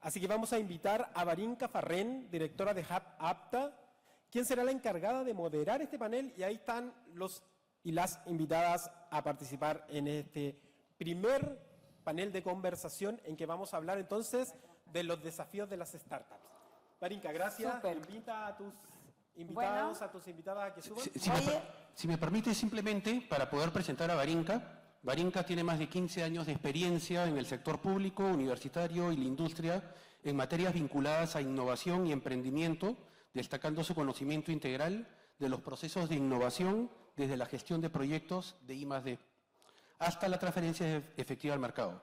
Así que vamos a invitar a Varinka Farrén, directora de Hub Apta, quien será la encargada de moderar este panel, y ahí están los y las invitadas a participar en este primer panel de conversación en que vamos a hablar entonces de los desafíos de las startups. Varinka, gracias. Súper. Invita a tus invitados, Bueno, a tus invitadas a que suban. Si me permite, simplemente para poder presentar a Varinka. Varinka tiene más de 15 años de experiencia en el sector público, universitario y la industria en materias vinculadas a innovación y emprendimiento, destacando su conocimiento integral de los procesos de innovación desde la gestión de proyectos de I+D hasta la transferencia efectiva al mercado.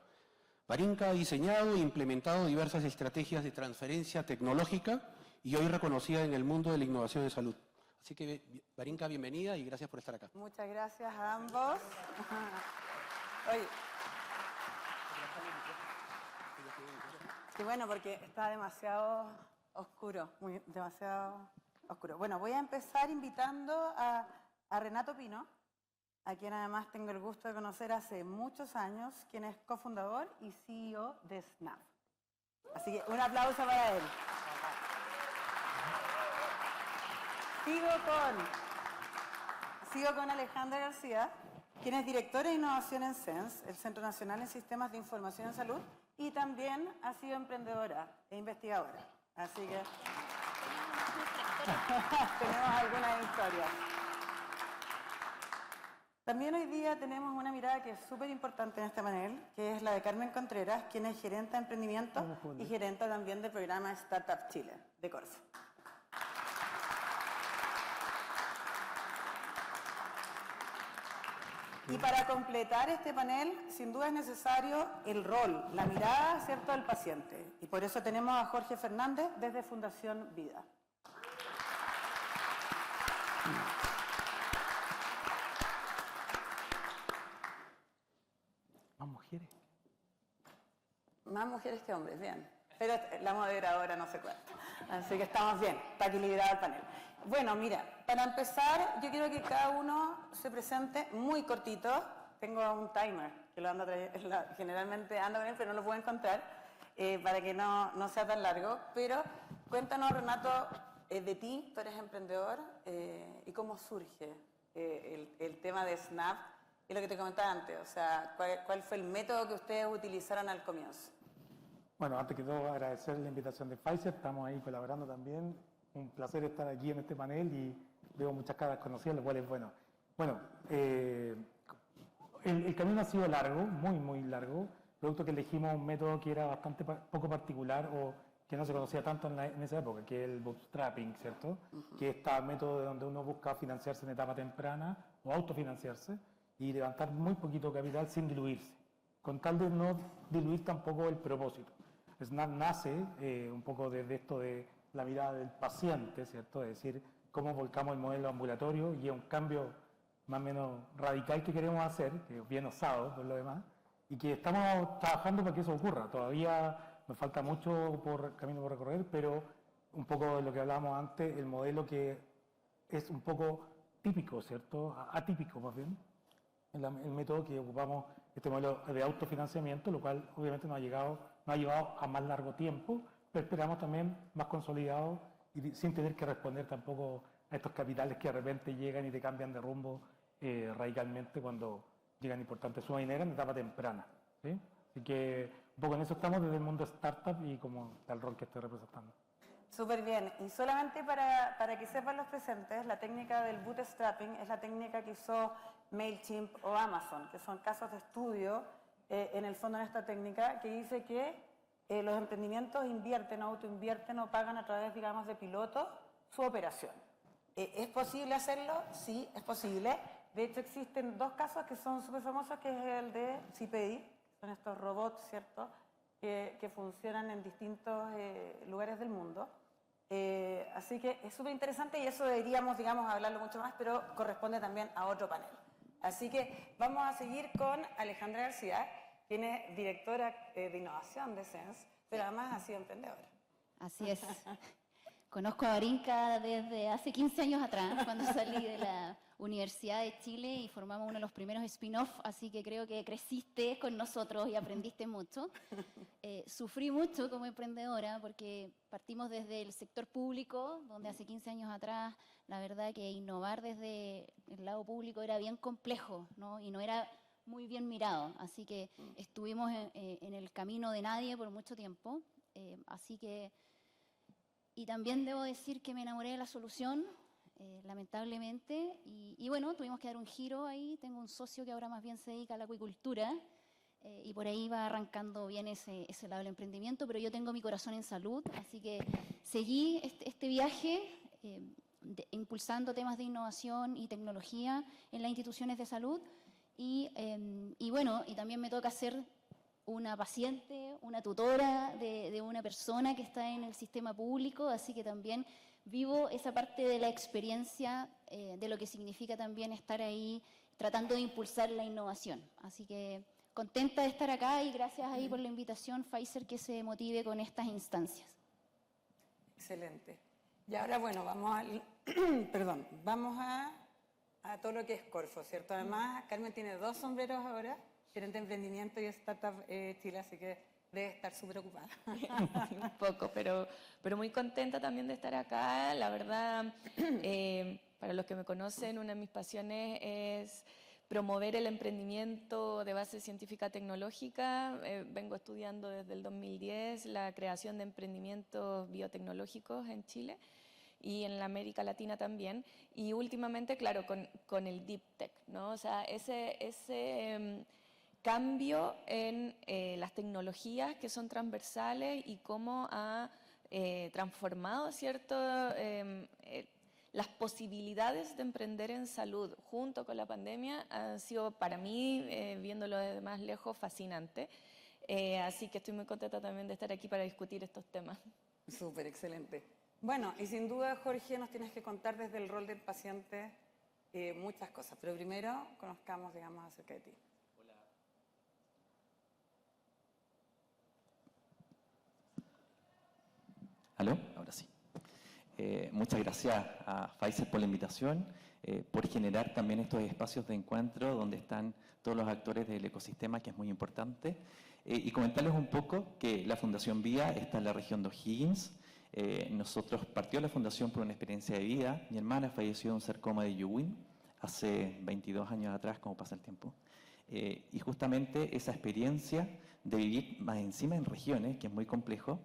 Varinka ha diseñado e implementado diversas estrategias de transferencia tecnológica y hoy reconocida en el mundo de la innovación de salud. Así que, Varinka, bienvenida y gracias por estar acá. muchas gracias a ambos. Oye. Sí, bueno, porque está demasiado oscuro, demasiado oscuro. Bueno, voy a empezar invitando a Renato Pino, a quien además tengo el gusto de conocer hace muchos años, quien es cofundador y CEO de Snap. Así que un aplauso para él. Sigo con Alejandra García, quien es directora de innovación en SENS, el Centro Nacional en Sistemas de Información en Salud, y también ha sido emprendedora e investigadora. Así que tenemos algunas historias. También hoy día tenemos una mirada que es súper importante en este panel, que es la de Carmen Contreras, quien es gerente de emprendimiento y gerente también del programa Startup Chile, de Corfo. Y para completar este panel, sin duda es necesario el rol, la mirada, ¿cierto?, del paciente. Y por eso tenemos a Jorge Fernández desde Fundación Vida. Más mujeres. Más mujeres que hombres, bien. Pero la moderadora no se cuenta. Así que estamos bien, está equilibrado el panel. Bueno, mira, para empezar, yo quiero que cada uno se presente muy cortito. Tengo un timer, que lo ando generalmente ando con él, pero no lo puedo encontrar, para que no sea tan largo. Pero cuéntanos, Renato, de ti, tú eres emprendedor, y cómo surge el tema de Snap, y lo que te comentaba antes, o sea, ¿cuál fue el método que ustedes utilizaron al comienzo? Bueno, antes que todo agradecer la invitación de Pfizer, estamos ahí colaborando también. Un placer estar aquí en este panel y veo muchas caras conocidas, lo cual es bueno. Bueno, el camino ha sido largo, muy largo, producto que elegimos un método que era bastante poco particular o que no se conocía tanto en esa época, que es el bootstrapping, ¿cierto? Que es este método donde uno busca financiarse en etapa temprana o autofinanciarse y levantar muy poquito capital sin diluirse, con tal de no diluir tampoco el propósito. Snap nace un poco desde esto de la mirada del paciente, ¿cierto? Es decir, cómo volcamos el modelo ambulatorio y es un cambio más o menos radical que queremos hacer, que es bien osado por lo demás, y que estamos trabajando para que eso ocurra. Todavía nos falta mucho camino por recorrer, pero un poco de lo que hablábamos antes, el modelo que es un poco típico, ¿cierto? Atípico más bien, el método que ocupamos, este modelo de autofinanciamiento, lo cual obviamente nos ha llevado a más largo tiempo, pero esperamos también más consolidado y sin tener que responder tampoco a estos capitales que de repente llegan y te cambian de rumbo radicalmente cuando llegan importantes sumas de dinero en etapa temprana, ¿sí? Así que un poco en eso estamos desde el mundo startup y como el rol que estoy representando. Súper bien. Y solamente para que sepan los presentes, la técnica del bootstrapping es la técnica que usó MailChimp o Amazon, que son casos de estudio en el fondo en esta técnica, que dice que los emprendimientos invierten, autoinvierten o pagan a través, digamos, de pilotos su operación. ¿Es posible hacerlo? Sí, es posible. De hecho, existen dos casos que son súper famosos, que es el de CPI, son estos robots, ¿cierto?, que funcionan en distintos lugares del mundo. Así que es súper interesante y eso deberíamos, digamos, hablarlo mucho más, pero corresponde también a otro panel. Así que vamos a seguir con Alejandra García, quien es directora de innovación de SENS, pero además ha sido emprendedora. Así es. Conozco a Barinca desde hace 15 años atrás, cuando salí de la Universidad de Chile y formamos uno de los primeros spin-off, así que creo que creciste con nosotros y aprendiste mucho. Sufrí mucho como emprendedora porque partimos desde el sector público, donde hace 15 años atrás la verdad que innovar desde el lado público era bien complejo, ¿no? Y no era muy bien mirado, así que estuvimos en el camino de nadie por mucho tiempo, así que... Y también debo decir que me enamoré de la solución, lamentablemente, y bueno, tuvimos que dar un giro ahí. Tengo un socio que ahora más bien se dedica a la acuicultura, y por ahí va arrancando bien ese lado del emprendimiento, pero yo tengo mi corazón en salud, así que seguí este viaje impulsando temas de innovación y tecnología en las instituciones de salud, y bueno, y también me toca ser una paciente, una tutora de una persona que está en el sistema público, así que también vivo esa parte de la experiencia de lo que significa también estar ahí tratando de impulsar la innovación. Así que contenta de estar acá y gracias ahí por la invitación, Pfizer, que se motive con estas instancias. Excelente. Y ahora, bueno, vamos perdón, vamos a todo lo que es Corfo, ¿cierto? Además, Carmen tiene 2 sombreros ahora, gerente de emprendimiento y startup Chile, así que debe estar súper ocupada. Sí, un poco, pero muy contenta también de estar acá. La verdad, para los que me conocen, una de mis pasiones es promover el emprendimiento de base científica tecnológica. Vengo estudiando desde el 2010 la creación de emprendimientos biotecnológicos en Chile y en la América Latina también. Y últimamente, claro, con el Deep Tech, ¿no? O sea, ese cambio en las tecnologías que son transversales y cómo ha transformado, ¿cierto?, las posibilidades de emprender en salud junto con la pandemia ha sido para mí, viéndolo desde más lejos, fascinante. Así que estoy muy contenta también de estar aquí para discutir estos temas. Súper, excelente. Bueno, y sin duda, Jorge, nos tienes que contar desde el rol del paciente muchas cosas, pero primero conozcamos, digamos, acerca de ti. ¿Aló? Ahora sí. Muchas gracias a Pfizer por la invitación, por generar también estos espacios de encuentro donde están todos los actores del ecosistema, que es muy importante. Y comentarles un poco que la Fundación Vía está en la región de O'Higgins. Nosotros partió la fundación por una experiencia de vida. Mi hermana falleció de un sarcoma de Ewing hace 22 años atrás, como pasa el tiempo. Y justamente esa experiencia de vivir más encima en regiones, que es muy complejo,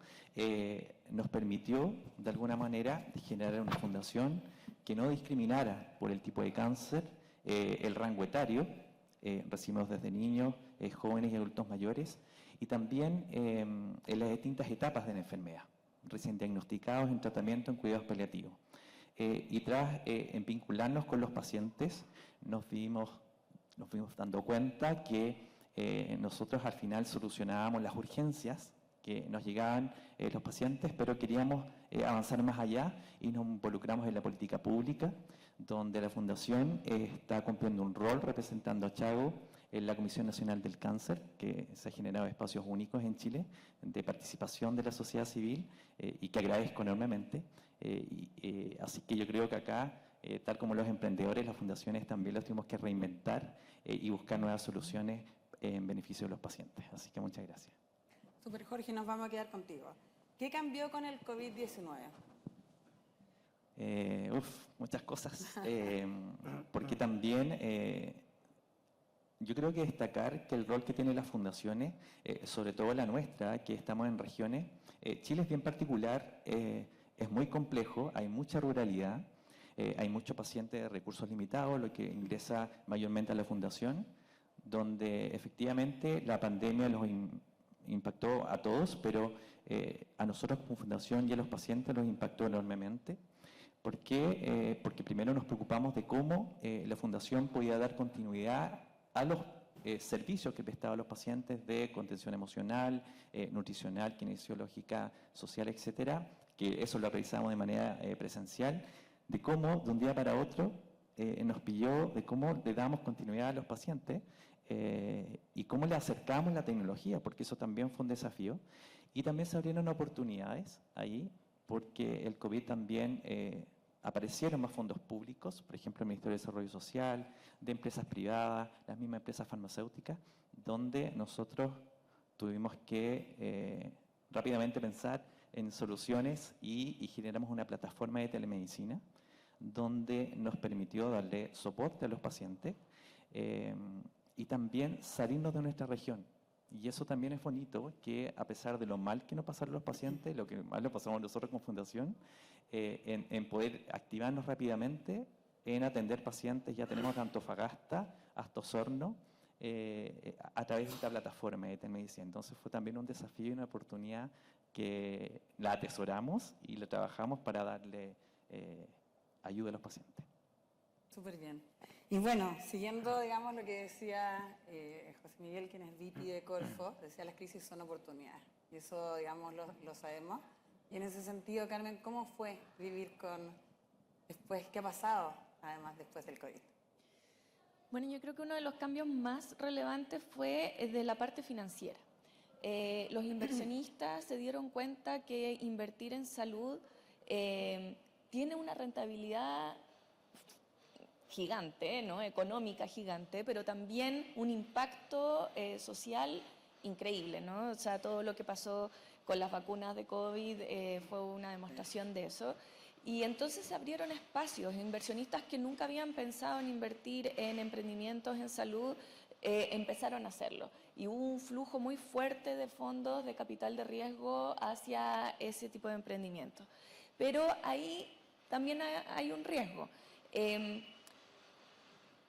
nos permitió, de alguna manera, generar una fundación que no discriminara por el tipo de cáncer, el rango etario, recibimos desde niños, jóvenes y adultos mayores, y también en las distintas etapas de la enfermedad, recién diagnosticados, en tratamiento, en cuidados paliativos. Y tras vincularnos con los pacientes, nos fuimos dando cuenta que nosotros al final solucionábamos las urgencias que nos llegaban los pacientes, pero queríamos avanzar más allá y nos involucramos en la política pública, donde la Fundación está cumpliendo un rol representando a Chago en la Comisión Nacional del Cáncer, que se ha generado espacios únicos en Chile de participación de la sociedad civil y que agradezco enormemente. Así que yo creo que acá, tal como los emprendedores, las fundaciones también las tenemos que reinventar y buscar nuevas soluciones en beneficio de los pacientes. Así que muchas gracias. Super, Jorge, nos vamos a quedar contigo. ¿Qué cambió con el COVID-19? Muchas cosas. Porque también yo creo que destacar que el rol que tienen las fundaciones, sobre todo la nuestra, que estamos en regiones, Chile es bien particular, es muy complejo, hay mucha ruralidad, hay muchos pacientes de recursos limitados, lo que ingresa mayormente a la fundación, donde efectivamente la pandemia los impactó a todos, pero a nosotros como fundación y a los pacientes los impactó enormemente. ¿Por qué? Porque primero nos preocupamos de cómo la fundación podía dar continuidad a los servicios que prestaba a los pacientes de contención emocional, nutricional, kinesiológica, social, etcétera, que eso lo realizamos de manera presencial, de cómo de un día para otro nos pilló, de cómo le damos continuidad a los pacientes y cómo le acercamos la tecnología, porque eso también fue un desafío. Y también se abrieron oportunidades ahí porque el COVID también aparecieron más fondos públicos, por ejemplo, el Ministerio de Desarrollo Social, de empresas privadas, las mismas empresas farmacéuticas, donde nosotros tuvimos que rápidamente pensar en soluciones y generamos una plataforma de telemedicina donde nos permitió darle soporte a los pacientes y también salirnos de nuestra región. Y eso también es bonito, que a pesar de lo mal que nos pasaron los pacientes, lo que mal lo pasamos nosotros como fundación, en poder activarnos rápidamente en atender pacientes. Ya tenemos de Antofagasta hasta Osorno a través de esta plataforma de telemedicina. Entonces fue también un desafío y una oportunidad que la atesoramos y la trabajamos para darle ayuda a los pacientes. Súper bien. Y bueno, siguiendo, digamos, lo que decía José Miguel, quien es VP de Corfo, decía las crisis son oportunidades. Y eso, digamos, lo sabemos. Y en ese sentido, Carmen, ¿cómo fue vivir después, qué ha pasado, además, después del COVID? Bueno, yo creo que uno de los cambios más relevantes fue de la parte financiera. Los inversionistas se dieron cuenta que invertir en salud tiene una rentabilidad gigante, ¿no? Económica gigante, pero también un impacto social increíble, ¿no? O sea, todo lo que pasó con las vacunas de COVID fue una demostración de eso. Y entonces se abrieron espacios, inversionistas que nunca habían pensado en invertir en emprendimientos en salud, empezaron a hacerlo. Y hubo un flujo muy fuerte de fondos de capital de riesgo hacia ese tipo de emprendimientos. Pero ahí también hay un riesgo.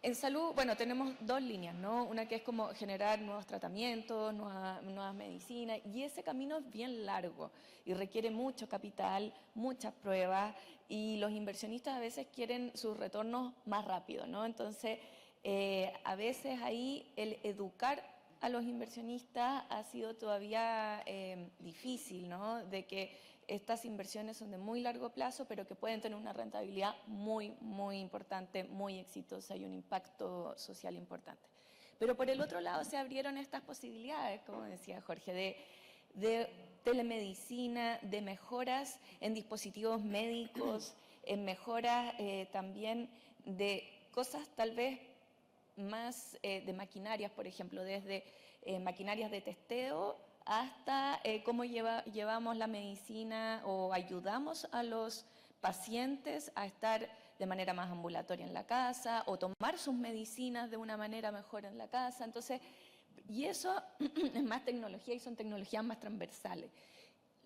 En salud, bueno, tenemos dos líneas, ¿no? Una que es como generar nuevos tratamientos, nuevas medicinas, y ese camino es bien largo y requiere mucho capital, muchas pruebas, y los inversionistas a veces quieren sus retornos más rápido, ¿no? Entonces, a veces ahí el educar a los inversionistas ha sido todavía difícil, ¿no? De que estas inversiones son de muy largo plazo, pero que pueden tener una rentabilidad muy, muy importante, muy exitosa y un impacto social importante. Pero por el otro lado se abrieron estas posibilidades, como decía Jorge, de telemedicina, de mejoras en dispositivos médicos, en mejoras también de cosas tal vez más de maquinarias, por ejemplo, desde maquinarias de testeo hasta cómo llevamos la medicina o ayudamos a los pacientes a estar de manera más ambulatoria en la casa o tomar sus medicinas de una manera mejor en la casa. Entonces, y eso es más tecnología y son tecnologías más transversales.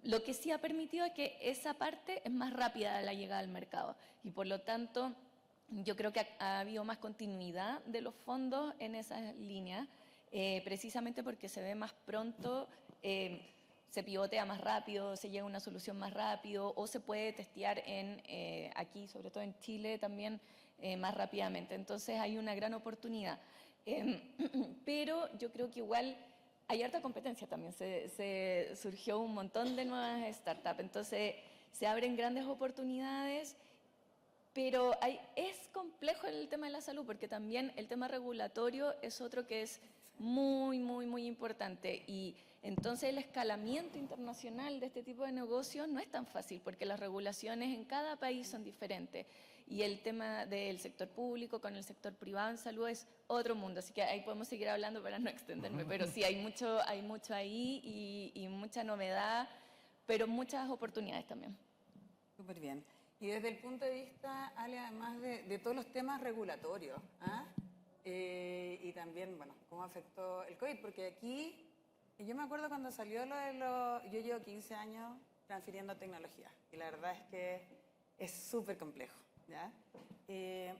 Lo que sí ha permitido es que esa parte es más rápida de la llegada al mercado y por lo tanto yo creo que ha habido más continuidad de los fondos en esas líneas, precisamente porque se ve más pronto, se pivotea más rápido, se llega a una solución más rápido o se puede testear aquí, sobre todo en Chile también, más rápidamente. Entonces hay una gran oportunidad. Pero yo creo que igual hay harta competencia también, se surgió un montón de nuevas startups, entonces se abren grandes oportunidades, pero es complejo el tema de la salud porque también el tema regulatorio es otro que es muy, muy, muy importante y entonces el escalamiento internacional de este tipo de negocios no es tan fácil porque las regulaciones en cada país son diferentes y el tema del sector público con el sector privado en salud es otro mundo, así que ahí podemos seguir hablando para no extenderme, pero sí, hay mucho ahí y mucha novedad, pero muchas oportunidades también. Súper bien. Y desde el punto de vista, Ale, además de todos los temas regulatorios, y también, bueno, cómo afectó el COVID, porque aquí, yo me acuerdo cuando salió yo llevo 15 años transfiriendo tecnología, y la verdad es que es súper complejo, ¿ya?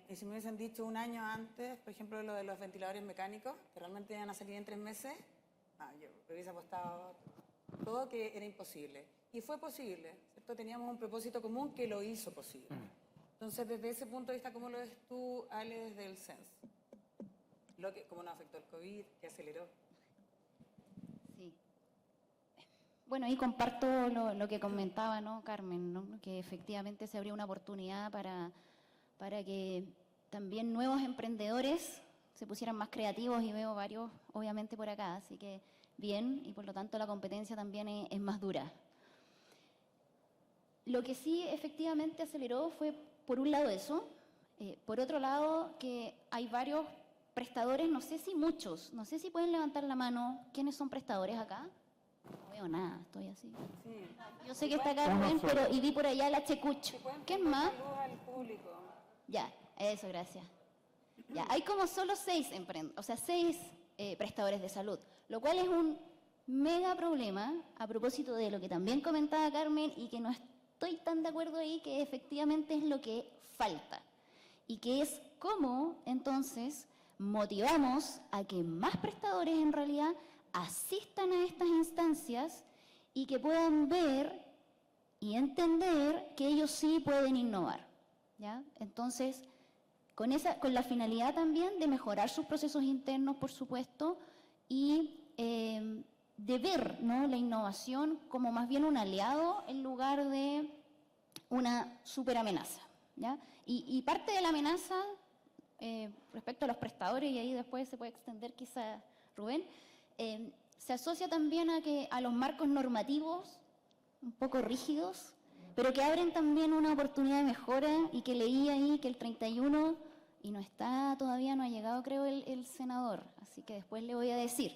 Y si me hubiesen dicho un año antes, por ejemplo, lo de los ventiladores mecánicos, que realmente iban a salir en 3 meses, yo hubiese apostado todo que era imposible. Y fue posible, ¿cierto? Teníamos un propósito común que lo hizo posible. Entonces, desde ese punto de vista, ¿cómo lo ves tú, Ale, desde el CENS? ¿Cómo nos afectó el COVID? ¿Qué aceleró? Sí. Bueno, ahí comparto lo que comentaba, ¿no, Carmen? ¿No? Que efectivamente se abrió una oportunidad para que también nuevos emprendedores se pusieran más creativos y veo varios, obviamente, por acá. Así que bien, y por lo tanto la competencia también es más dura. Lo que sí efectivamente aceleró fue, por un lado, eso. Por otro lado, que hay varios prestadores, no sé si muchos, no sé si pueden levantar la mano. ¿Quiénes son prestadores acá? No veo nada, estoy así. Sí. Yo sé que está acá Rubén, pero y vi por allá la Checuch. ¿Quién más? Saludos al público. Ya, eso, gracias. Ya, hay como solo 6 prestadores de salud, lo cual es un mega problema, a propósito de lo que también comentaba Carmen, y que no estoy tan de acuerdo ahí, que efectivamente es lo que falta. Y que es cómo, entonces, motivamos a que más prestadores en realidad asistan a estas instancias y que puedan ver y entender que ellos sí pueden innovar, ¿ya? Entonces, con la finalidad también de mejorar sus procesos internos, por supuesto, y de ver, ¿no?, la innovación como más bien un aliado en lugar de una superamenaza, ¿ya? Y parte de la amenaza respecto a los prestadores, y ahí después se puede extender quizá Rubén, se asocia también a los marcos normativos un poco rígidos, pero que abren también una oportunidad de mejora, y que leí ahí que el 31, y todavía no ha llegado, creo, el senador, así que después le voy a decir,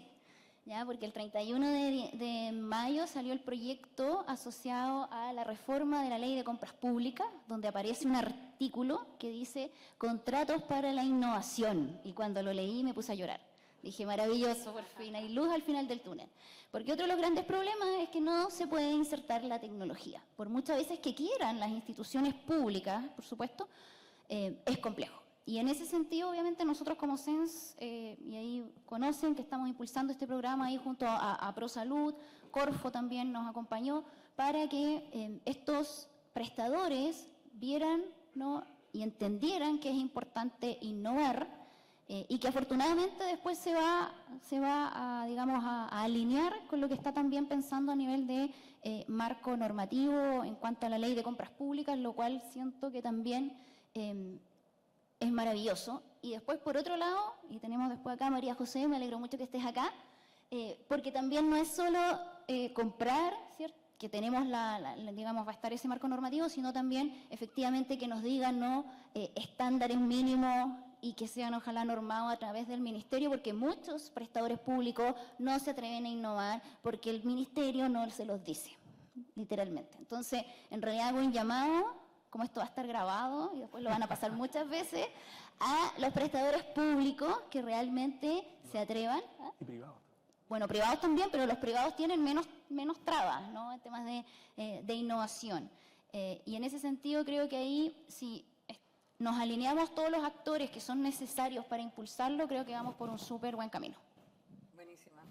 ¿ya? Porque el 31 de mayo salió el proyecto asociado a la reforma de la Ley de Compras Públicas, donde aparece un artículo que dice contratos para la innovación, y cuando lo leí me puse a llorar. Dije, maravilloso, por fin, hay luz al final del túnel. Porque otro de los grandes problemas es que no se puede insertar la tecnología. Por muchas veces que quieran las instituciones públicas, por supuesto, es complejo. Y en ese sentido, obviamente, nosotros como CENS, y ahí conocen que estamos impulsando este programa ahí junto a ProSalud, Corfo también nos acompañó, para que estos prestadores vieran, ¿no?, y entendieran que es importante innovar, y que afortunadamente después se va a, digamos, a alinear con lo que está también pensando a nivel de marco normativo en cuanto a la Ley de Compras Públicas, lo cual siento que también es maravilloso. Y después, por otro lado, y tenemos después acá a María José, me alegro mucho que estés acá, porque también no es solo comprar, ¿cierto?, que tenemos digamos, va a estar ese marco normativo, sino también efectivamente que nos digan, ¿no?, estándares mínimos, y que sean ojalá normados a través del ministerio, porque muchos prestadores públicos no se atreven a innovar porque el ministerio no se los dice, literalmente. Entonces, en realidad hago un llamado, como esto va a estar grabado y después lo van a pasar muchas veces, a los prestadores públicos que realmente se atrevan. Y privados. Bueno, privados también, pero los privados tienen menos trabas, ¿no?, en temas de innovación. Y en ese sentido creo que ahí, si nos alineamos todos los actores que son necesarios para impulsarlo, creo que vamos por un súper buen camino.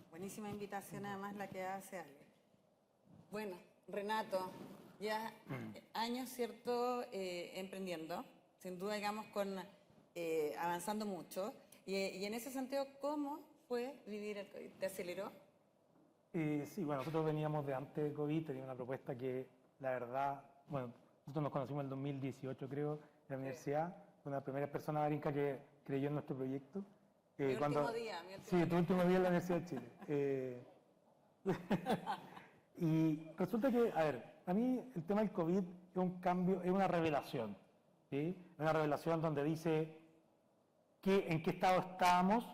Buenísima invitación además la que hace Ale. Bueno, Renato, ya años, ¿cierto?, emprendiendo, sin duda, digamos, avanzando mucho. Y en ese sentido, ¿cómo fue vivir el COVID? ¿Te aceleró? Sí, bueno, nosotros veníamos de antes de COVID, teníamos una propuesta que, la verdad, bueno, nosotros nos conocimos en el 2018, creo, en la universidad, una de las primeras personas Barinca que creyó en nuestro proyecto. Mi último día. Sí, tu último día en la Universidad de Chile. Y resulta que, a ver, a mí el tema del COVID es un cambio, es una revelación, ¿sí? Una revelación donde dice en qué estado estábamos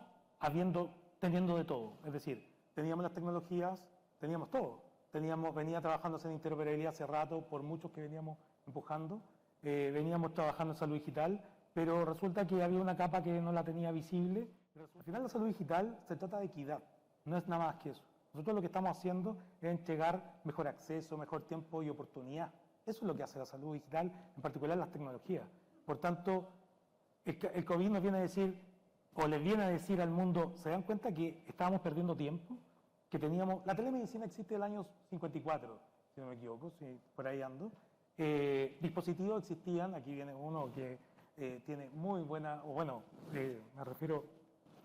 teniendo de todo. Es decir, teníamos las tecnologías, teníamos todo. Venía trabajándose en interoperabilidad hace rato, por muchos que veníamos empujando. Veníamos trabajando en salud digital, pero resulta que había una capa que no la tenía visible. Pero al final la salud digital se trata de equidad, no es nada más que eso. Nosotros lo que estamos haciendo es entregar mejor acceso, mejor tiempo y oportunidad. Eso es lo que hace la salud digital, en particular las tecnologías. Por tanto, el COVID nos viene a decir, o les viene a decir al mundo, ¿se dan cuenta que estábamos perdiendo tiempo? Que la telemedicina existe del año 54, si no me equivoco, si por ahí ando. Dispositivos existían, aquí viene uno que tiene muy buena, o bueno, me refiero,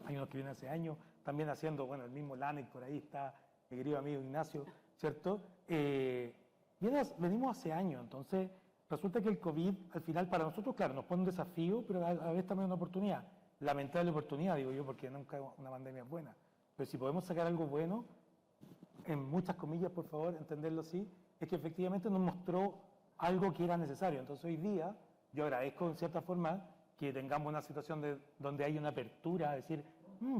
hay unos que vienen hace años, también haciendo, bueno, el mismo LANEC, por ahí está mi querido amigo Ignacio, ¿cierto? Venimos hace años, entonces resulta que el COVID, al final, para nosotros, claro, nos pone un desafío, pero a la vez también una oportunidad. Lamentable oportunidad, digo yo, porque nunca una pandemia es buena. Pero si podemos sacar algo bueno, en muchas comillas, por favor, entenderlo así, es que efectivamente nos mostró algo que era necesario. Entonces hoy día yo agradezco en cierta forma que tengamos una situación donde hay una apertura a decir,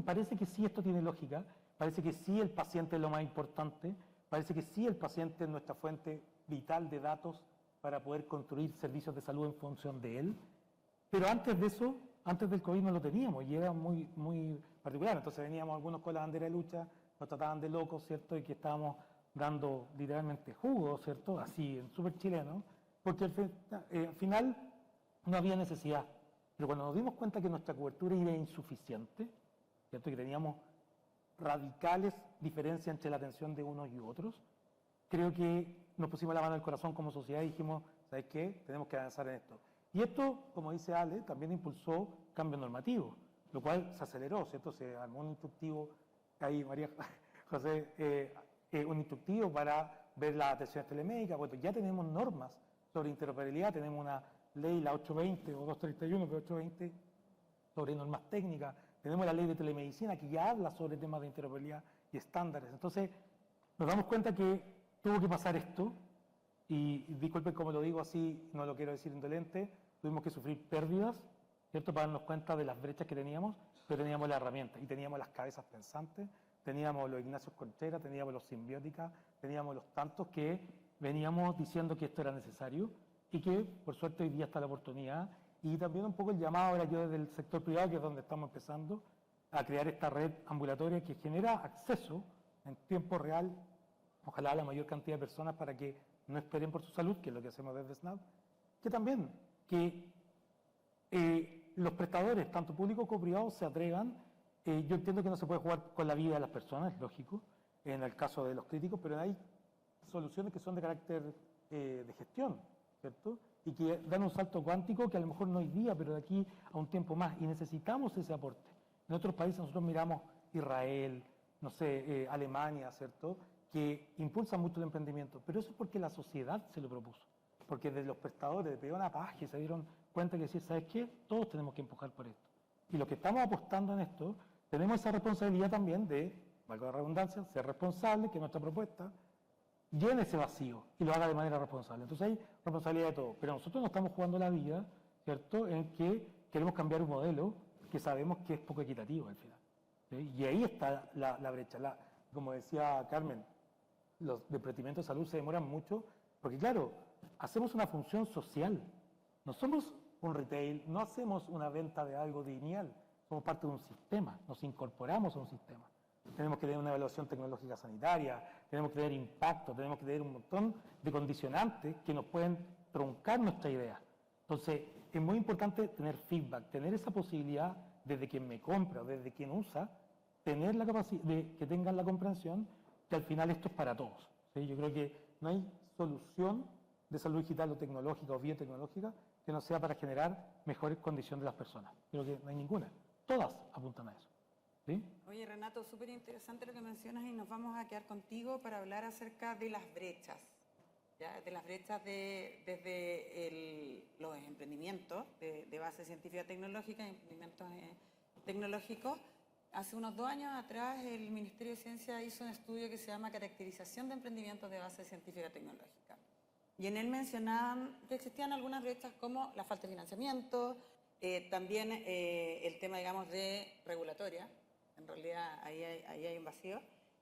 parece que sí esto tiene lógica, parece que sí el paciente es lo más importante, parece que sí el paciente es nuestra fuente vital de datos para poder construir servicios de salud en función de él. Pero antes de eso, antes del COVID no lo teníamos y era muy, muy particular. Entonces veníamos algunos con la bandera de lucha, nos trataban de locos, ¿cierto? Y que estábamos dando literalmente jugo, ¿cierto? Así, en súper chileno, porque al final no había necesidad. Pero cuando nos dimos cuenta que nuestra cobertura era insuficiente, ¿cierto? Que teníamos radicales diferencias entre la atención de unos y otros, creo que nos pusimos la mano al corazón como sociedad y dijimos, ¿sabes qué? Tenemos que avanzar en esto. Y esto, como dice Ale, también impulsó cambios normativos, lo cual se aceleró, ¿cierto? Se armó un instructivo, ahí María José, un instructivo para ver las atenciones telemédicas. Bueno, ya tenemos normas sobre interoperabilidad, tenemos una ley, la 820 o 231, pero 820, sobre normas técnicas, tenemos la ley de telemedicina que ya habla sobre temas de interoperabilidad y estándares. Entonces, nos damos cuenta que tuvo que pasar esto, y disculpen cómo lo digo así, no lo quiero decir indolente, tuvimos que sufrir pérdidas, ¿cierto?, para darnos cuenta de las brechas que teníamos, pero teníamos la herramienta y teníamos las cabezas pensantes, teníamos los Ignacios Contreras, teníamos los Simbiótica, teníamos los tantos que veníamos diciendo que esto era necesario y que por suerte hoy día está la oportunidad y también un poco el llamado ahora yo desde el sector privado, que es donde estamos empezando a crear esta red ambulatoria que genera acceso en tiempo real, ojalá a la mayor cantidad de personas para que no esperen por su salud, que es lo que hacemos desde SNAP, que también que los prestadores, tanto públicos como privados, se atrevan. Yo entiendo que no se puede jugar con la vida de las personas, es lógico, en el caso de los críticos, pero hay soluciones que son de carácter de gestión, ¿cierto? Y que dan un salto cuántico que a lo mejor no hoy día, pero de aquí a un tiempo más, y necesitamos ese aporte. En otros países nosotros miramos Israel, no sé, Alemania, ¿cierto?, que impulsan mucho el emprendimiento, pero eso es porque la sociedad se lo propuso, porque desde los prestadores de Peona Paje se dieron cuenta que decir, ¿sabes qué? Todos tenemos que empujar por esto. Y los que estamos apostando en esto, tenemos esa responsabilidad también de, valga la redundancia, ser responsable, que nuestra propuesta llene ese vacío y lo haga de manera responsable. Entonces hay responsabilidad de todos, pero nosotros no estamos jugando la vida, ¿cierto?, en que queremos cambiar un modelo que sabemos que es poco equitativo al final, ¿sí? Y ahí está la brecha. Como decía Carmen, los departamentos de salud se demoran mucho porque, claro, hacemos una función social. No somos un retail, no hacemos una venta de algo lineal, somos parte de un sistema, nos incorporamos a un sistema. Tenemos que tener una evaluación tecnológica sanitaria, tenemos que tener impacto, tenemos que tener un montón de condicionantes que nos pueden truncar nuestra idea. Entonces, es muy importante tener feedback, tener esa posibilidad desde quien me compra o desde quien usa, tener la capacidad de que tengan la comprensión que al final esto es para todos, ¿sí? Yo creo que no hay solución de salud digital o tecnológica o biotecnológica que no sea para generar mejores condiciones de las personas. Creo que no hay ninguna. Todas apuntan a eso, ¿sí? Oye, Renato, súper interesante lo que mencionas y nos vamos a quedar contigo para hablar acerca de las brechas, ¿ya? De las brechas desde los emprendimientos de base científica tecnológica, emprendimientos tecnológicos. Hace unos 2 años atrás el Ministerio de Ciencia hizo un estudio que se llama Caracterización de Emprendimientos de Base Científica Tecnológica. Y en él mencionaban que existían algunas brechas como la falta de financiamiento, también el tema, digamos, de regulatoria, en realidad ahí hay un vacío,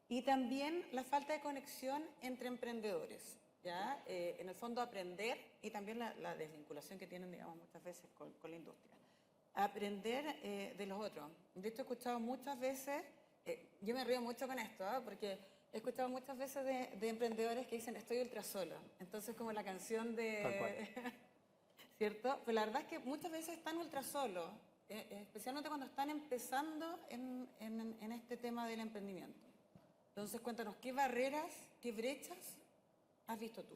y también la falta de conexión entre emprendedores, ¿ya? En el fondo aprender y también la desvinculación que tienen, digamos, muchas veces con la industria. Aprender de los otros. De hecho, he escuchado muchas veces, yo me río mucho con esto, ¿eh? Porque he escuchado muchas veces de emprendedores que dicen, estoy ultra solo. Entonces, como la canción de... ¿Cierto? Pero la verdad es que muchas veces están ultra solos, especialmente cuando están empezando en este tema del emprendimiento. Entonces, cuéntanos, ¿qué barreras, qué brechas has visto tú?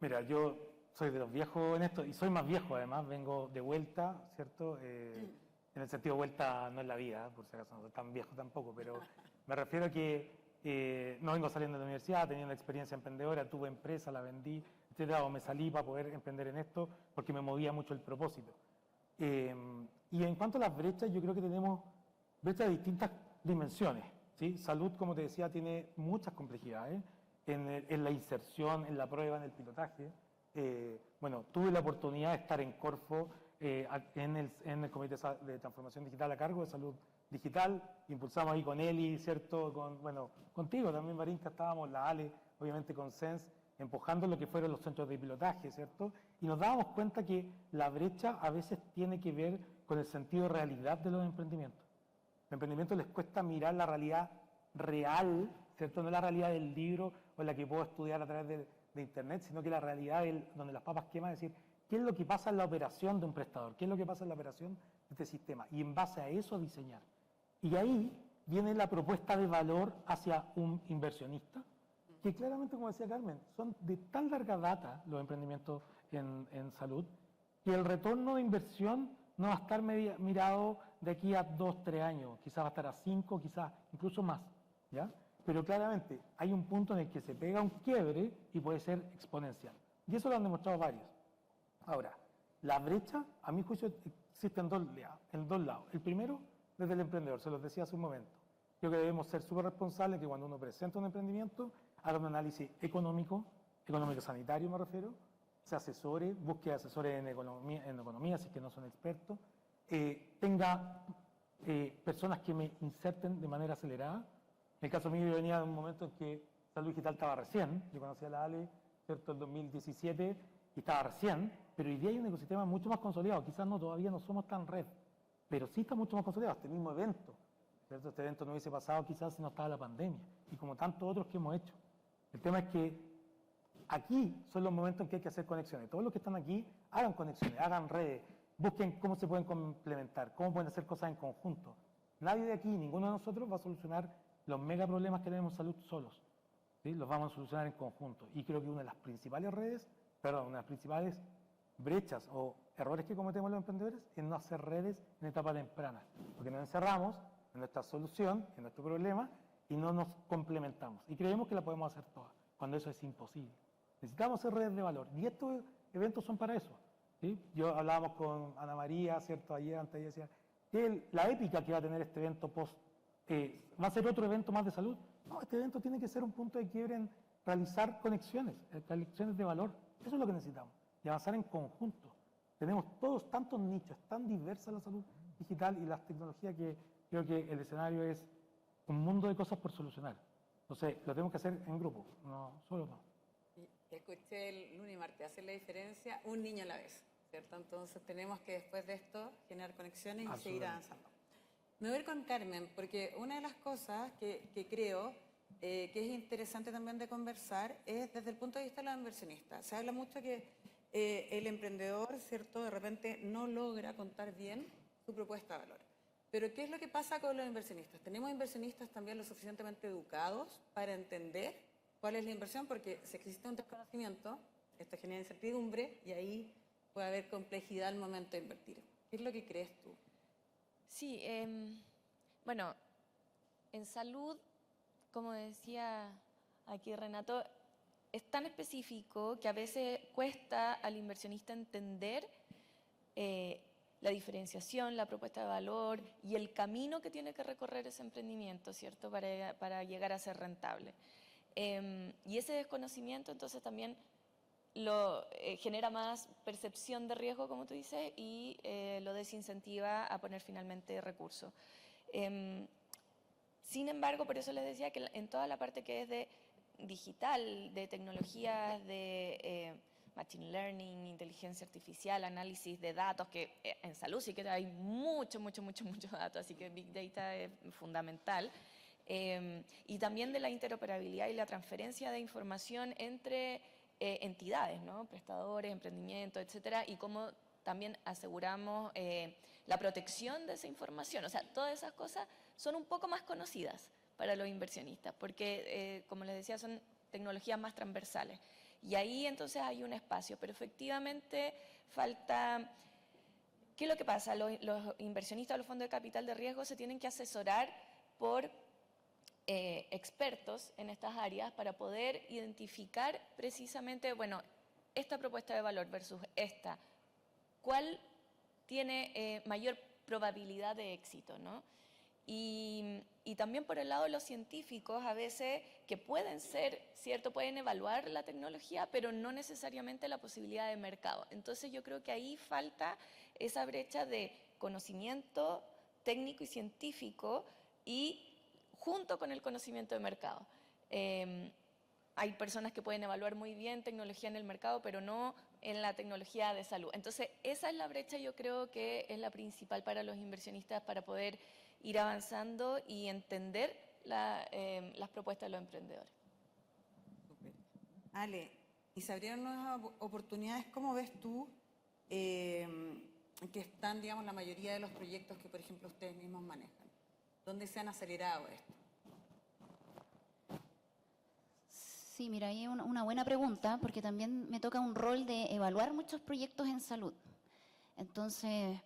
Mira, yo soy de los viejos en esto, y soy más viejo además, vengo de vuelta, ¿cierto? En el sentido de vuelta no es la vida, por si acaso no soy tan viejo tampoco, pero me refiero a que no vengo saliendo de la universidad, teniendo experiencia emprendedora, tuve empresa, la vendí, etcétera, o me salí para poder emprender en esto porque me movía mucho el propósito. Y en cuanto a las brechas, yo creo que tenemos brechas de distintas dimensiones, ¿sí? Salud, como te decía, tiene muchas complejidades en la inserción, en la prueba, en el pilotaje. Bueno, tuve la oportunidad de estar en Corfo, en el Comité de Transformación Digital a cargo de Salud Digital. Impulsamos ahí con Eli, ¿cierto? Bueno, contigo también, Barinka, estábamos, la Ale, obviamente con SENS, empujando lo que fueron los centros de pilotaje, ¿cierto? Y nos dábamos cuenta que la brecha a veces tiene que ver con el sentido de realidad de los emprendimientos. Los emprendimientos les cuesta mirar la realidad real, ¿cierto? No la realidad del libro o la que puedo estudiar a través de Internet, sino que la realidad donde las papas queman, es decir, ¿qué es lo que pasa en la operación de un prestador? ¿Qué es lo que pasa en la operación de este sistema? Y en base a eso diseñar. Y ahí viene la propuesta de valor hacia un inversionista, que claramente, como decía Carmen, son de tan larga data los emprendimientos en salud, que el retorno de inversión no va a estar mirado de aquí a 2, 3 años, quizás va a estar a 5, quizás incluso más, ¿ya? Pero claramente hay un punto en el que se pega un quiebre y puede ser exponencial. Y eso lo han demostrado varios. Ahora, la brecha, a mi juicio, existe en dos lados. El primero, desde el emprendedor, se los decía hace un momento. Creo que debemos ser súper responsables que cuando uno presenta un emprendimiento, haga un análisis económico sanitario me refiero, se asesore, busque asesores en economía, si es que no son expertos, tenga personas que me inserten de manera acelerada. En el caso mío, yo venía de un momento en que Salud Digital estaba recién, yo conocí a la Ale, ¿cierto?, en 2017, y estaba recién, pero hoy día hay un ecosistema mucho más consolidado, quizás todavía no somos tan red, pero sí está mucho más consolidado, este mismo evento, ¿cierto? Este evento no hubiese pasado quizás si no estaba la pandemia, y como tantos otros que hemos hecho. El tema es que aquí son los momentos en que hay que hacer conexiones. Todos los que están aquí, hagan conexiones, hagan redes, busquen cómo se pueden complementar, cómo pueden hacer cosas en conjunto. Nadie de aquí, ninguno de nosotros va a solucionar los mega problemas que tenemos en salud solos, ¿sí? Los vamos a solucionar en conjunto. Y creo que una de las principales una de las principales brechas o errores que cometemos los emprendedores es no hacer redes en etapa temprana, porque nos encerramos en nuestra solución, en nuestro problema, y no nos complementamos. Y creemos que la podemos hacer todas, cuando eso es imposible. Necesitamos hacer redes de valor, y estos eventos son para eso, ¿sí? Yo hablábamos con Ana María, ¿cierto?, antes decía que la épica que va a tener este evento ¿va a ser otro evento más de salud? No, este evento tiene que ser un punto de quiebre en realizar conexiones de valor. Eso es lo que necesitamos, y avanzar en conjunto. Tenemos todos tantos nichos, tan diversa la salud digital y las tecnologías, que creo que el escenario es un mundo de cosas por solucionar. Entonces, lo tenemos que hacer en grupo, no solo no. Escuché el lunes y martes, hacer la diferencia un niño a la vez, ¿cierto? Entonces tenemos que después de esto generar conexiones y seguir avanzando. Me voy a ir con Carmen, porque una de las cosas que creo que es interesante también de conversar es desde el punto de vista de los inversionistas. Se habla mucho que el emprendedor, ¿cierto?, de repente no logra contar bien su propuesta de valor. Pero ¿qué es lo que pasa con los inversionistas? ¿Tenemos inversionistas también lo suficientemente educados para entender cuál es la inversión? Porque si existe un desconocimiento, esto genera incertidumbre y ahí puede haber complejidad al momento de invertir. ¿Qué es lo que crees tú? Sí, bueno, en salud, como decía aquí Renato, es tan específico que a veces cuesta al inversionista entender la diferenciación, la propuesta de valor y el camino que tiene que recorrer ese emprendimiento, ¿cierto?, para llegar a ser rentable. Y ese desconocimiento entonces también genera más percepción de riesgo, como tú dices, y lo desincentiva a poner finalmente recursos. Sin embargo, por eso les decía que en toda la parte que es de digital, de tecnologías, de machine learning, inteligencia artificial, análisis de datos, que en salud sí que hay mucho datos, así que Big Data es fundamental. Y también de la interoperabilidad y la transferencia de información entre entidades, ¿no?, prestadores, emprendimientos, etcétera, y cómo también aseguramos la protección de esa información. O sea, todas esas cosas son un poco más conocidas para los inversionistas, porque, como les decía, son tecnologías más transversales. Y ahí entonces hay un espacio, pero efectivamente falta... ¿Qué es lo que pasa? Los inversionistas o los fondos de capital de riesgo se tienen que asesorar por expertos en estas áreas para poder identificar precisamente, bueno, esta propuesta de valor versus esta, ¿cuál tiene mayor probabilidad de éxito, ¿no? Y también por el lado de los científicos, a veces que pueden ser, ¿cierto? Pueden evaluar la tecnología, pero no necesariamente la posibilidad de mercado. Entonces yo creo que ahí falta esa brecha de conocimiento técnico y científico y junto con el conocimiento de mercado. Hay personas que pueden evaluar muy bien tecnología en el mercado, pero no en la tecnología de salud. Entonces esa es la brecha, yo creo que es la principal para los inversionistas para poder ir avanzando y entender las propuestas de los emprendedores. Súper. Ale, y se abrieron nuevas oportunidades. ¿Cómo ves tú que están, digamos, la mayoría de los proyectos que, por ejemplo, ustedes mismos manejan? ¿Dónde se han acelerado esto? Sí, mira, ahí una buena pregunta, porque también me toca un rol de evaluar muchos proyectos en salud. Entonces,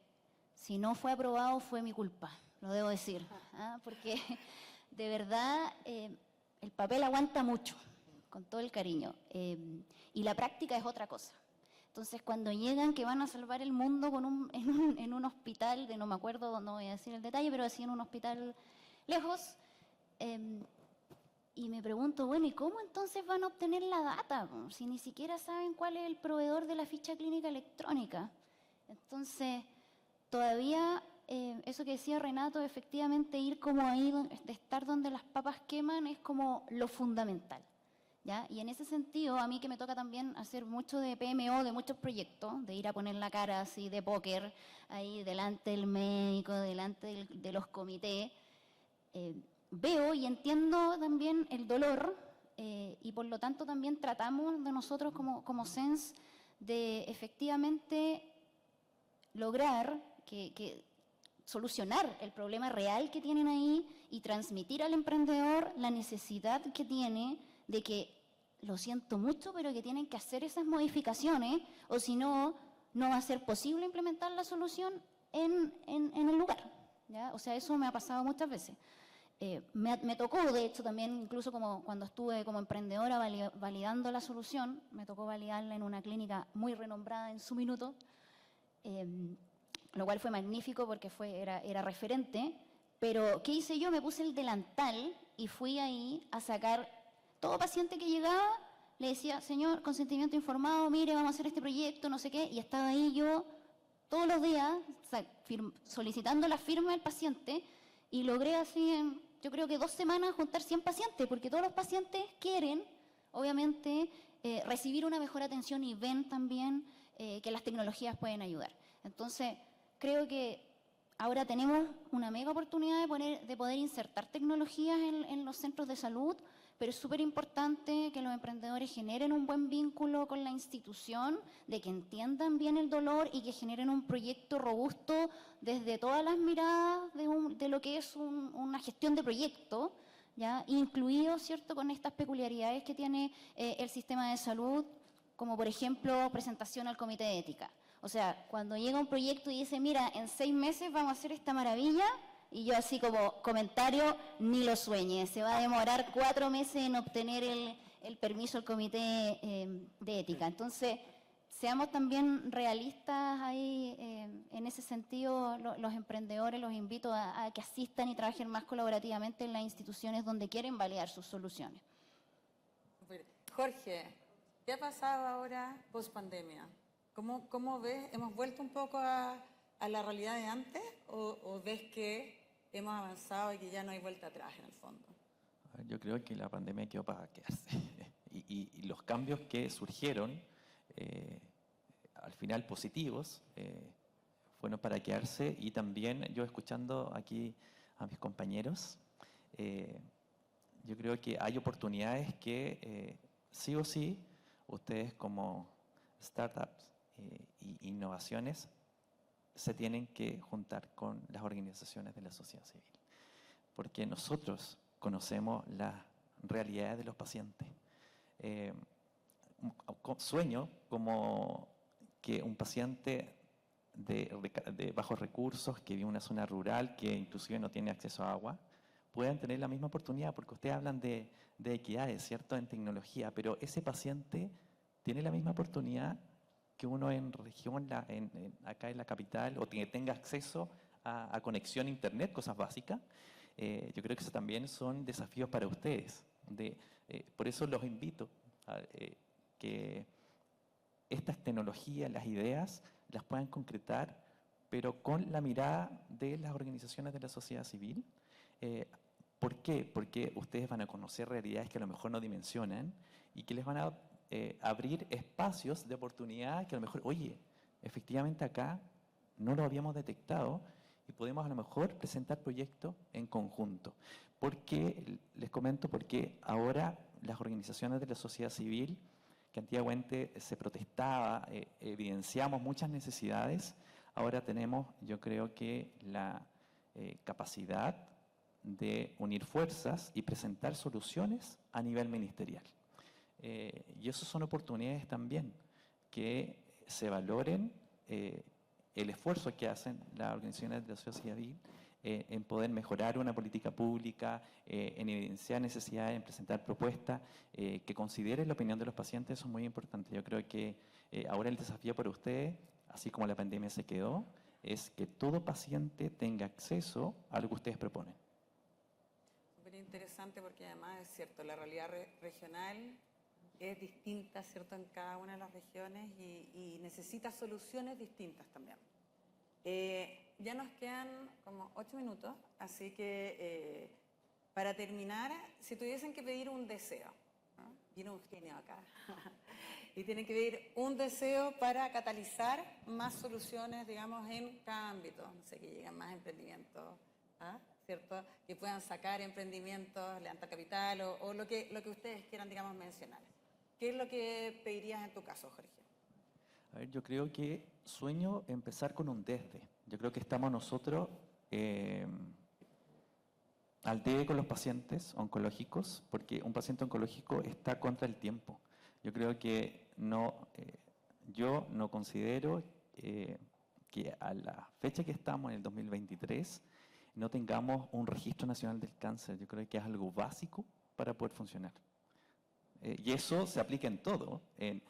si no fue aprobado, fue mi culpa, lo debo decir, porque de verdad el papel aguanta mucho, con todo el cariño, y la práctica es otra cosa. Entonces, cuando llegan que van a salvar el mundo en un hospital, no me acuerdo, no voy a decir el detalle, pero así en un hospital lejos, y me pregunto, bueno, ¿y cómo entonces van a obtener la data? Si ni siquiera saben cuál es el proveedor de la ficha clínica electrónica. Entonces, todavía, eso que decía Renato, efectivamente ir como ahí, de estar donde las papas queman, es como lo fundamental, ¿ya? Y en ese sentido, a mí que me toca también hacer mucho de PMO, de muchos proyectos, de ir a poner la cara así de póker, ahí delante del médico, delante de los comités, veo y entiendo también el dolor y por lo tanto también tratamos de nosotros como SENS de efectivamente lograr que solucionar el problema real que tienen ahí y transmitir al emprendedor la necesidad que tiene de que, lo siento mucho, pero que tienen que hacer esas modificaciones o si no, no va a ser posible implementar la solución en el lugar, ¿ya? O sea, eso me ha pasado muchas veces. Me tocó, de hecho, también, incluso como cuando estuve como emprendedora validando la solución, me tocó validarla en una clínica muy renombrada en su minuto, lo cual fue magnífico porque era referente, pero ¿qué hice yo? Me puse el delantal y fui ahí a sacar todo paciente que llegaba, le decía, señor, consentimiento informado, mire, vamos a hacer este proyecto, no sé qué, y estaba ahí yo todos los días solicitando la firma del paciente y logré así en, yo creo que 2 semanas juntar 100 pacientes, porque todos los pacientes quieren, obviamente, recibir una mejor atención y ven también que las tecnologías pueden ayudar. Entonces, creo que ahora tenemos una mega oportunidad de poder insertar tecnologías en los centros de salud, pero es súper importante que los emprendedores generen un buen vínculo con la institución, de que entiendan bien el dolor y que generen un proyecto robusto desde todas las miradas de lo que es una gestión de proyecto, ¿ya? Incluido, ¿cierto?, con estas peculiaridades que tiene el sistema de salud, como por ejemplo presentación al comité de ética. O sea, cuando llega un proyecto y dice, mira, en 6 meses vamos a hacer esta maravilla, y yo así como comentario, ni lo sueñe, se va a demorar 4 meses en obtener el permiso del comité de ética. Entonces, seamos también realistas ahí, en ese sentido, los emprendedores los invito a que asistan y trabajen más colaborativamente en las instituciones donde quieren validar sus soluciones. Jorge, ¿qué ha pasado ahora post pandemia? ¿Cómo ves? ¿Hemos vuelto un poco a la realidad de antes o ves que hemos avanzado y que ya no hay vuelta atrás en el fondo? Yo creo que la pandemia quedó para quedarse y los cambios que surgieron, al final positivos, fueron para quedarse. Y también yo escuchando aquí a mis compañeros, yo creo que hay oportunidades que sí o sí ustedes como startups y innovaciones se tienen que juntar con las organizaciones de la sociedad civil, porque nosotros conocemos las realidades de los pacientes. Sueño como que un paciente de bajos recursos, que vive en una zona rural, que inclusive no tiene acceso a agua, puedan tener la misma oportunidad, porque ustedes hablan de equidades, ¿cierto?, en tecnología, pero ese paciente tiene la misma oportunidad que uno en región, acá en la capital, o que tenga acceso a conexión a Internet, cosas básicas. Yo creo que eso también son desafíos para ustedes. Por eso los invito a que estas tecnologías, las ideas, las puedan concretar, pero con la mirada de las organizaciones de la sociedad civil. ¿Por qué? Porque ustedes van a conocer realidades que a lo mejor no dimensionan y que les van a abrir espacios de oportunidad que a lo mejor, oye, efectivamente acá no lo habíamos detectado y podemos a lo mejor presentar proyectos en conjunto. Porque, les comento, porque ahora las organizaciones de la sociedad civil, que antiguamente se protestaba, evidenciamos muchas necesidades, ahora tenemos, yo creo que la capacidad de unir fuerzas y presentar soluciones a nivel ministerial. Y eso son oportunidades también, que se valoren el esfuerzo que hacen las organizaciones de la sociedad civil en poder mejorar una política pública, en evidenciar necesidades, en presentar propuestas que consideren la opinión de los pacientes. Eso es muy importante. Yo creo que ahora el desafío para ustedes, así como la pandemia se quedó, es que todo paciente tenga acceso a lo que ustedes proponen. Súper interesante porque además es cierto, la realidad regional es distinta, ¿cierto?, en cada una de las regiones y necesita soluciones distintas también. Ya nos quedan como 8 minutos, así que para terminar, si tuviesen que pedir un deseo, ¿no? Vino un genio acá, y tienen que pedir un deseo para catalizar más soluciones, digamos, en cada ámbito, no sé, que lleguen más emprendimientos, ¿ah? ¿Cierto? Que puedan sacar emprendimientos, levantar capital o lo que ustedes quieran, digamos, mencionar. ¿Qué es lo que pedirías en tu caso, Jorge? A ver, yo creo que sueño empezar con un desde. Yo creo que estamos nosotros al debe con los pacientes oncológicos, porque un paciente oncológico está contra el tiempo. Yo creo que yo no considero que a la fecha que estamos, en el 2023, no tengamos un registro nacional del cáncer. Yo creo que es algo básico para poder funcionar. Y eso se aplica en todo, en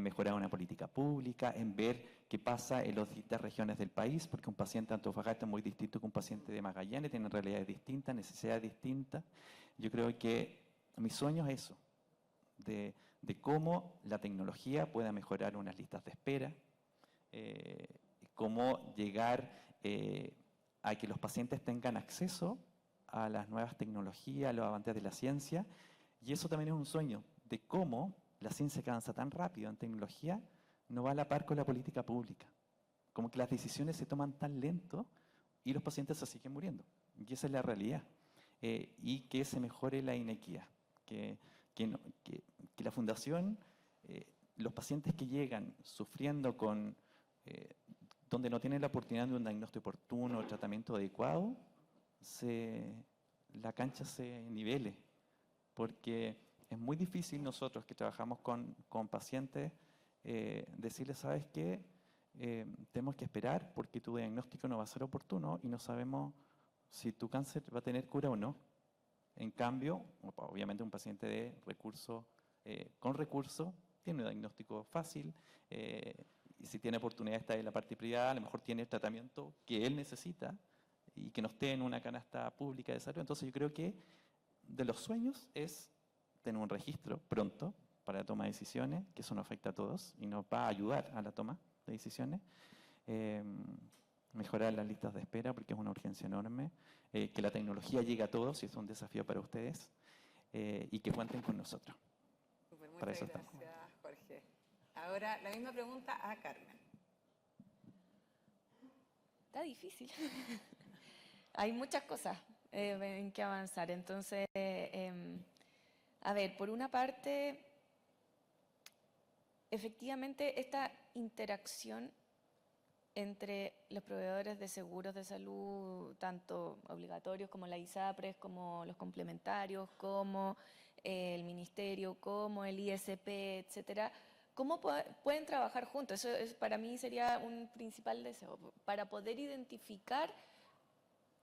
mejorar una política pública, en ver qué pasa en las distintas regiones del país, porque un paciente de Antofagasta es muy distinto que un paciente de Magallanes, tienen realidades distintas, necesidades distintas. Yo creo que mi sueño es eso, de cómo la tecnología pueda mejorar unas listas de espera, cómo llegar a que los pacientes tengan acceso a las nuevas tecnologías, a los avances de la ciencia. Y eso también es un sueño de cómo la ciencia que avanza tan rápido en tecnología no va a la par con la política pública. Como que las decisiones se toman tan lento y los pacientes se siguen muriendo. Y esa es la realidad. Y que se mejore la inequidad. Que la fundación, los pacientes que llegan sufriendo donde no tienen la oportunidad de un diagnóstico oportuno o tratamiento adecuado, la cancha se nivele. Porque es muy difícil nosotros que trabajamos con pacientes decirles, ¿sabes qué? Tenemos que esperar porque tu diagnóstico no va a ser oportuno y no sabemos si tu cáncer va a tener cura o no. En cambio, obviamente un paciente de con recursos tiene un diagnóstico fácil y si tiene oportunidad de estar en la parte privada, a lo mejor tiene el tratamiento que él necesita y que no esté en una canasta pública de salud. Entonces yo creo que de los sueños es tener un registro pronto para la toma de decisiones, que eso nos afecta a todos y nos va a ayudar a la toma de decisiones. Mejorar las listas de espera porque es una urgencia enorme, que la tecnología llegue a todos y es un desafío para ustedes y que cuenten con nosotros. Super, muchas gracias, Jorge. Ahora la misma pregunta a Carmen. Está difícil. Hay muchas cosas en que avanzar. Entonces, a ver, por una parte, efectivamente, esta interacción entre los proveedores de seguros de salud, tanto obligatorios como la ISAPRES, como los complementarios, como el Ministerio, como el ISP, etcétera, ¿cómo pueden trabajar juntos? Eso para mí sería un principal deseo, para poder identificar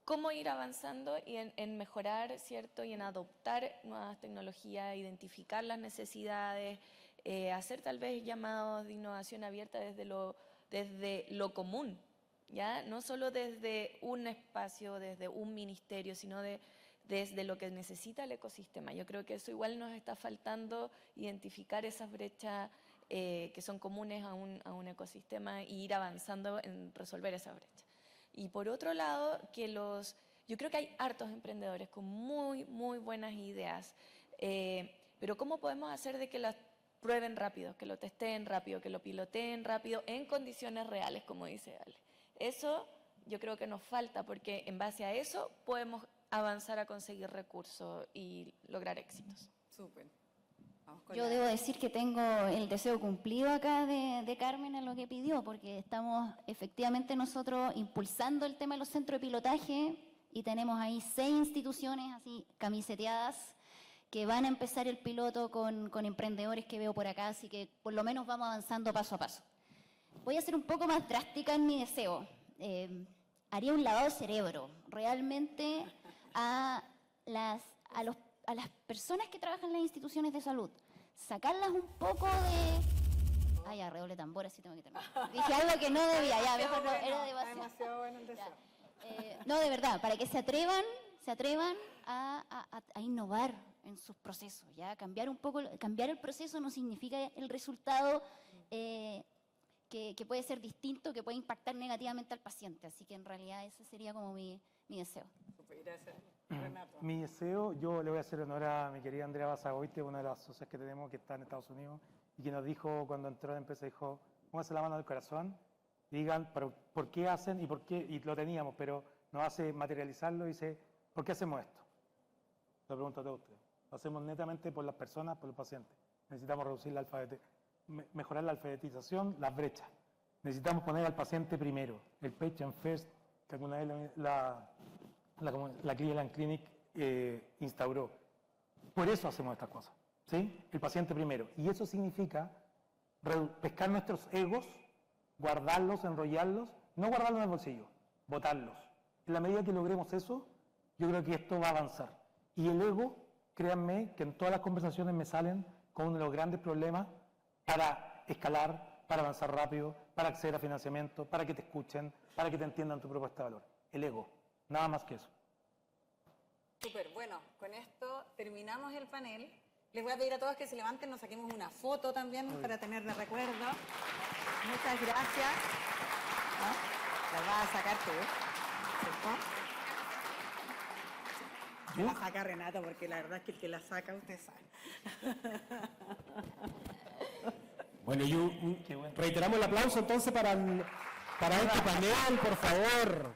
cómo ir avanzando y en mejorar, ¿cierto? Y en adoptar nuevas tecnologías, identificar las necesidades, hacer tal vez llamados de innovación abierta desde lo común. ¿ya? No solo desde un espacio, desde un ministerio, sino desde lo que necesita el ecosistema. Yo creo que eso igual nos está faltando, identificar esas brechas que son comunes a un ecosistema e ir avanzando en resolver esa brecha. Y por otro lado, yo creo que hay hartos emprendedores con muy, muy buenas ideas, pero ¿cómo podemos hacer de que las prueben rápido, que lo testeen rápido, que lo piloteen rápido en condiciones reales, como dice Ale? Eso yo creo que nos falta, porque en base a eso podemos avanzar a conseguir recursos y lograr éxitos. Súper. Yo debo decir que tengo el deseo cumplido acá de Carmen en lo que pidió, porque estamos efectivamente nosotros impulsando el tema de los centros de pilotaje y tenemos ahí 6 instituciones así camiseteadas que van a empezar el piloto con emprendedores que veo por acá, así que por lo menos vamos avanzando paso a paso. Voy a ser un poco más drástica en mi deseo. Haría un lavado de cerebro realmente a las personas que trabajan en las instituciones de salud, sacarlas un poco de... Ay, redoble tambor, así tengo que terminar. Dije algo que no debía, ya, mejor no, era demasiado bueno el deseo. No, de verdad, para que se atrevan a innovar en sus procesos, ya, cambiar un poco, cambiar el proceso no significa el resultado que puede ser distinto, que puede impactar negativamente al paciente, así que en realidad ese sería como mi deseo. Gracias. Renato. Mi deseo, yo le voy a hacer honor a mi querida Andrea Basagoite, una de las socias que tenemos que está en Estados Unidos, y que nos dijo cuando entró a la empresa, dijo, pónganse la mano al corazón, digan por qué hacen y por qué, y lo teníamos, pero nos hace materializarlo y dice, ¿por qué hacemos esto? Lo pregunto a todos ustedes. Lo hacemos netamente por las personas, por los pacientes. Necesitamos reducir mejorar la alfabetización, las brechas. Necesitamos poner al paciente primero, el patient first, que alguna vez la Cleveland Clinic instauró. Por eso hacemos estas cosas, ¿sí? El paciente primero. Y eso significa pescar nuestros egos, guardarlos, enrollarlos, no guardarlos en el bolsillo, botarlos. En la medida que logremos eso, yo creo que esto va a avanzar. Y el ego, créanme, que en todas las conversaciones me salen con uno de los grandes problemas para escalar, para avanzar rápido, para acceder a financiamiento, para que te escuchen, para que te entiendan tu propuesta de valor. El ego, nada más que eso. Súper, bueno, con esto terminamos el panel. Les voy a pedir a todos que se levanten, nos saquemos una foto también para tener de recuerdo. Muchas gracias. ¿No? La vas a sacar tú, ¿cierto? La saca Renato, porque la verdad es que el que la saca usted sabe. Bueno, reiteramos el aplauso entonces para este panel, por favor.